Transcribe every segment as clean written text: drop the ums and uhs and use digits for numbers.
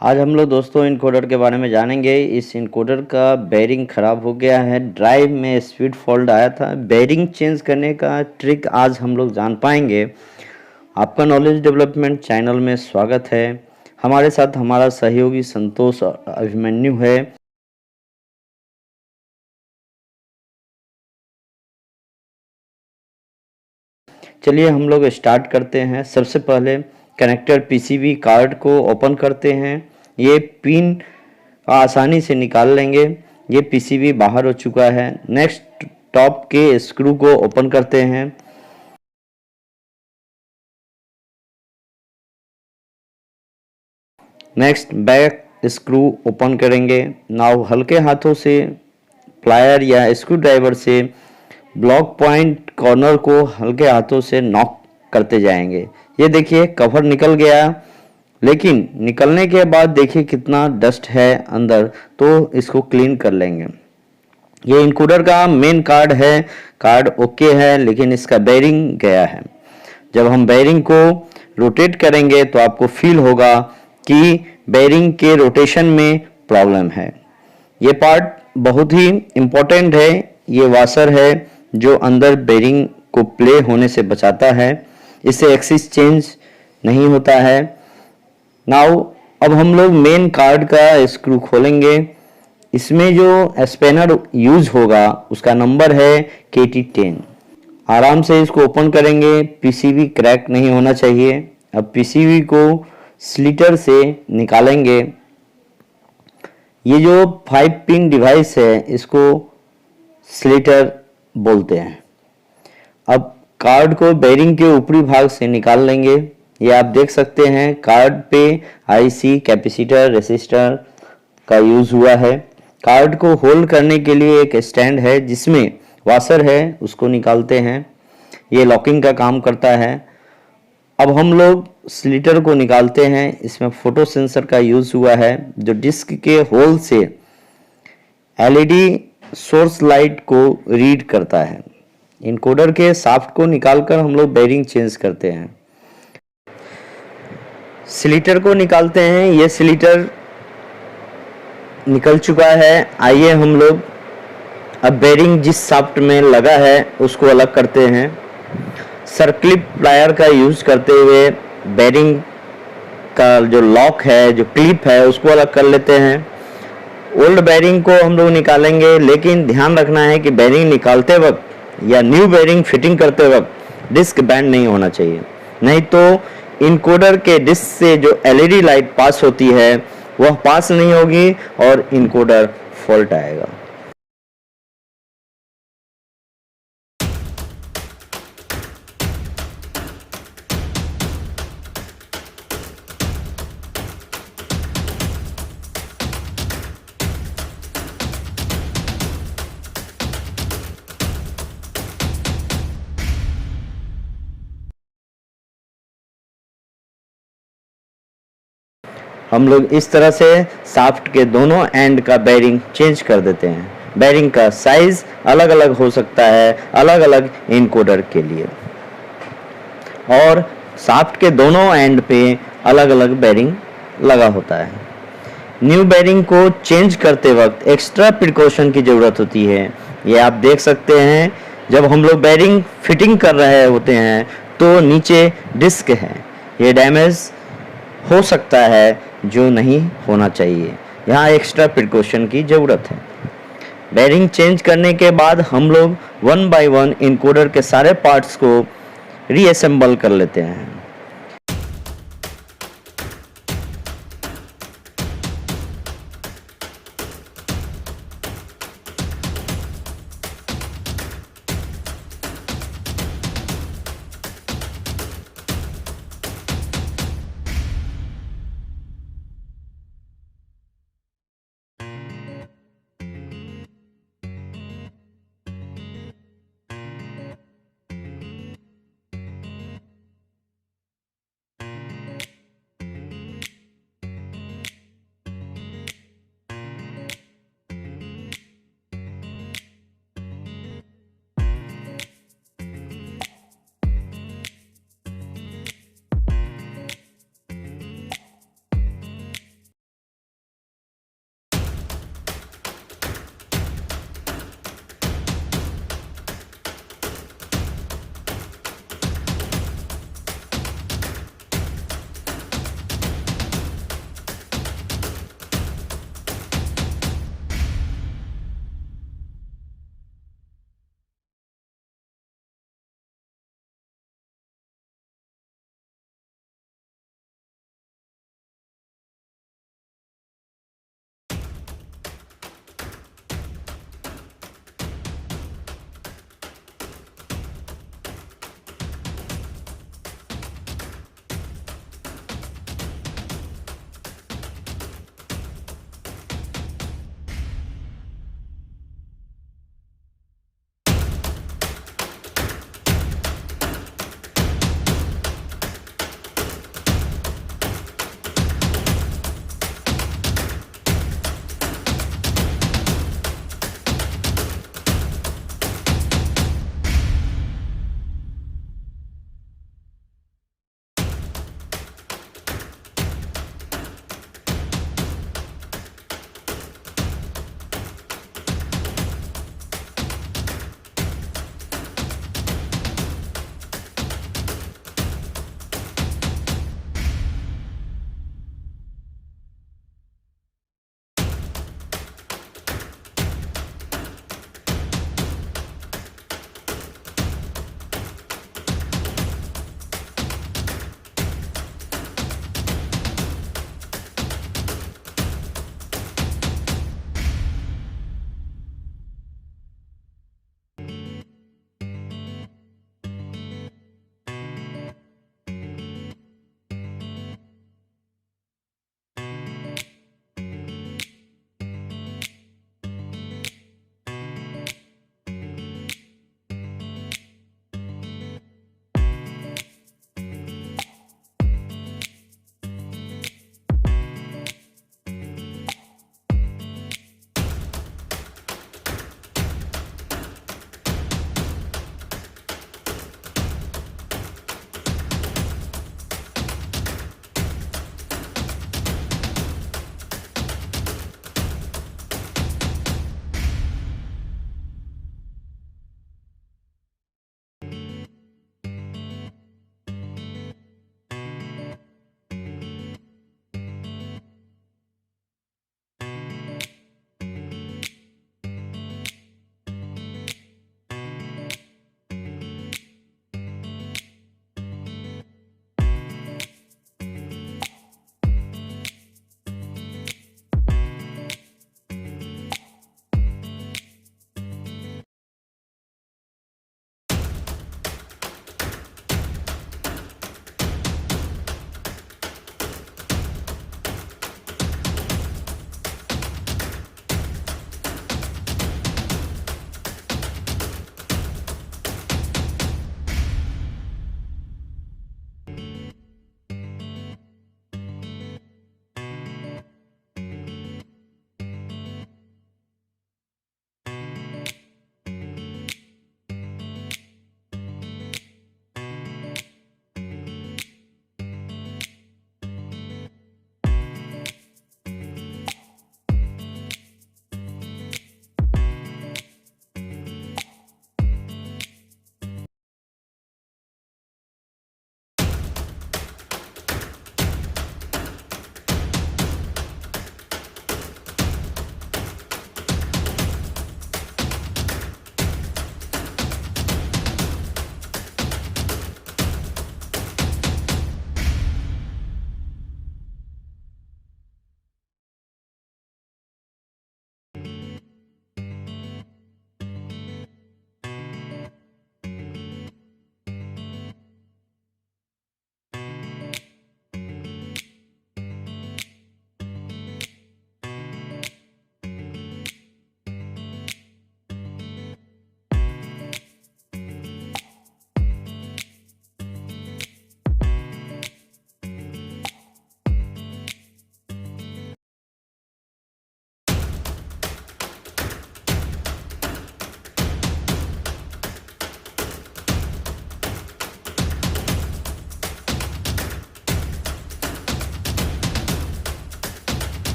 आज हम लोग दोस्तों इनकोडर के बारे में जानेंगे। इस इनकोडर का बेयरिंग ख़राब हो गया है, ड्राइव में स्पीड फॉल्ट आया था। बेयरिंग चेंज करने का ट्रिक आज हम लोग जान पाएंगे। आपका नॉलेज डेवलपमेंट चैनल में स्वागत है। हमारे साथ हमारा सहयोगी संतोष अभिमन्यु है। चलिए हम लोग स्टार्ट करते हैं। सबसे पहले कनेक्टर पीसीबी कार्ड को ओपन करते हैं। ये पिन आसानी से निकाल लेंगे। ये पीसीबी बाहर हो चुका है। नेक्स्ट टॉप के स्क्रू को ओपन करते हैं। नेक्स्ट बैक स्क्रू ओपन करेंगे। नाउ हल्के हाथों से प्लायर या स्क्रू ड्राइवर से ब्लॉक पॉइंट कॉर्नर को हल्के हाथों से नॉक करते जाएंगे। ये देखिए कवर निकल गया, लेकिन निकलने के बाद देखिए कितना डस्ट है अंदर, तो इसको क्लीन कर लेंगे। ये इनकोडर का मेन कार्ड है। कार्ड ओके है, लेकिन इसका बेयरिंग गया है। जब हम बेयरिंग को रोटेट करेंगे तो आपको फील होगा कि बेयरिंग के रोटेशन में प्रॉब्लम है। ये पार्ट बहुत ही इम्पोर्टेंट है। ये वाशर है जो अंदर बेयरिंग को प्ले होने से बचाता है। इससे एक्सिस चेंज नहीं होता है। नाउ अब हम लोग मेन कार्ड का स्क्रू खोलेंगे। इसमें जो स्पैनर यूज होगा उसका नंबर है KT10। आराम से इसको ओपन करेंगे। पीसीबी क्रैक नहीं होना चाहिए। अब पीसीबी को स्लिटर से निकालेंगे। ये जो 5 पिन डिवाइस है इसको स्लिटर बोलते हैं। अब कार्ड को बेयरिंग के ऊपरी भाग से निकाल लेंगे। ये आप देख सकते हैं कार्ड पे आईसी, कैपेसिटर, रेसिस्टर का यूज हुआ है। कार्ड को होल्ड करने के लिए एक स्टैंड है जिसमें वाशर है, उसको निकालते हैं। ये लॉकिंग का काम करता है। अब हम लोग स्लिटर को निकालते हैं। इसमें फोटो सेंसर का यूज हुआ है जो डिस्क के होल से एलईडी सोर्स लाइट को रीड करता है। इनकोडर के शाफ्ट को निकालकर हम लोग बेयरिंग चेंज करते हैं। स्लिटर को निकालते हैं। ये स्लिटर निकल चुका है। आइए हम लोग अब बेयरिंग जिस शाफ्ट में लगा है उसको अलग करते हैं। सर्क्लिप प्लायर का यूज करते हुए बेयरिंग का जो लॉक है, जो क्लिप है, उसको अलग कर लेते हैं। ओल्ड बेयरिंग को हम लोग निकालेंगे, लेकिन ध्यान रखना है कि बेयरिंग निकालते वक्त या न्यू बेयरिंग फिटिंग करते वक्त डिस्क बैंड नहीं होना चाहिए, नहीं तो इनकोडर के डिस्क से जो एलईडी लाइट पास होती है वह पास नहीं होगी और इनकोडर फॉल्ट आएगा। हम लोग इस तरह से शाफ्ट के दोनों एंड का बेयरिंग चेंज कर देते हैं। बेयरिंग का साइज अलग अलग हो सकता है, अलग अलग इनकोडर के लिए, और शाफ्ट के दोनों एंड पे अलग अलग बेयरिंग लगा होता है। न्यू बेयरिंग को चेंज करते वक्त एक्स्ट्रा प्रिकॉशन की ज़रूरत होती है। ये आप देख सकते हैं, जब हम लोग बेयरिंग फिटिंग कर रहे होते हैं तो नीचे डिस्क है, ये डैमेज हो सकता है जो नहीं होना चाहिए। यहाँ एक्स्ट्रा प्रिकॉशन की ज़रूरत है। बेयरिंग चेंज करने के बाद हम लोग 1 बाय 1 इनकोडर के सारे पार्ट्स को रीअसेंबल कर लेते हैं।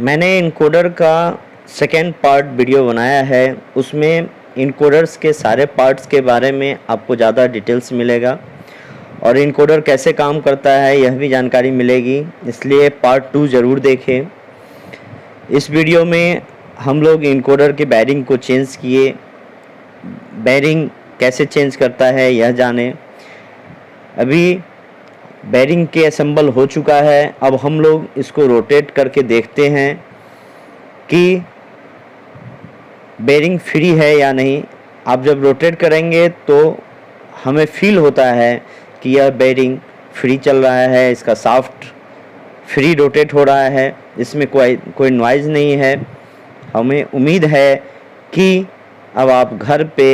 मैंने इनकोडर का सेकेंड पार्ट वीडियो बनाया है, उसमें इनकोडर्स के सारे पार्ट्स के बारे में आपको ज़्यादा डिटेल्स मिलेगा और इनकोडर कैसे काम करता है यह भी जानकारी मिलेगी, इसलिए पार्ट 2 ज़रूर देखें। इस वीडियो में हम लोग इनकोडर के बैरिंग को चेंज किए, बैरिंग कैसे चेंज करता है यह जाने। अभी बैरिंग के असेंबल हो चुका है, अब हम लोग इसको रोटेट करके देखते हैं कि बैरिंग फ्री है या नहीं। आप जब रोटेट करेंगे तो हमें फील होता है कि यह बैरिंग फ्री चल रहा है, इसका शाफ्ट फ्री रोटेट हो रहा है, इसमें कोई नॉइज़ नहीं है। हमें उम्मीद है कि अब आप घर पे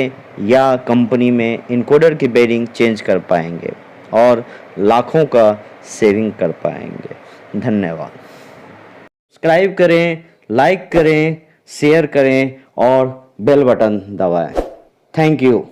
या कंपनी में इनकोडर की बैरिंग चेंज कर पाएंगे और लाखों का सेविंग कर पाएंगे। धन्यवाद। सब्सक्राइब करें, लाइक करें, शेयर करें और बेल बटन दबाएं। Thank you.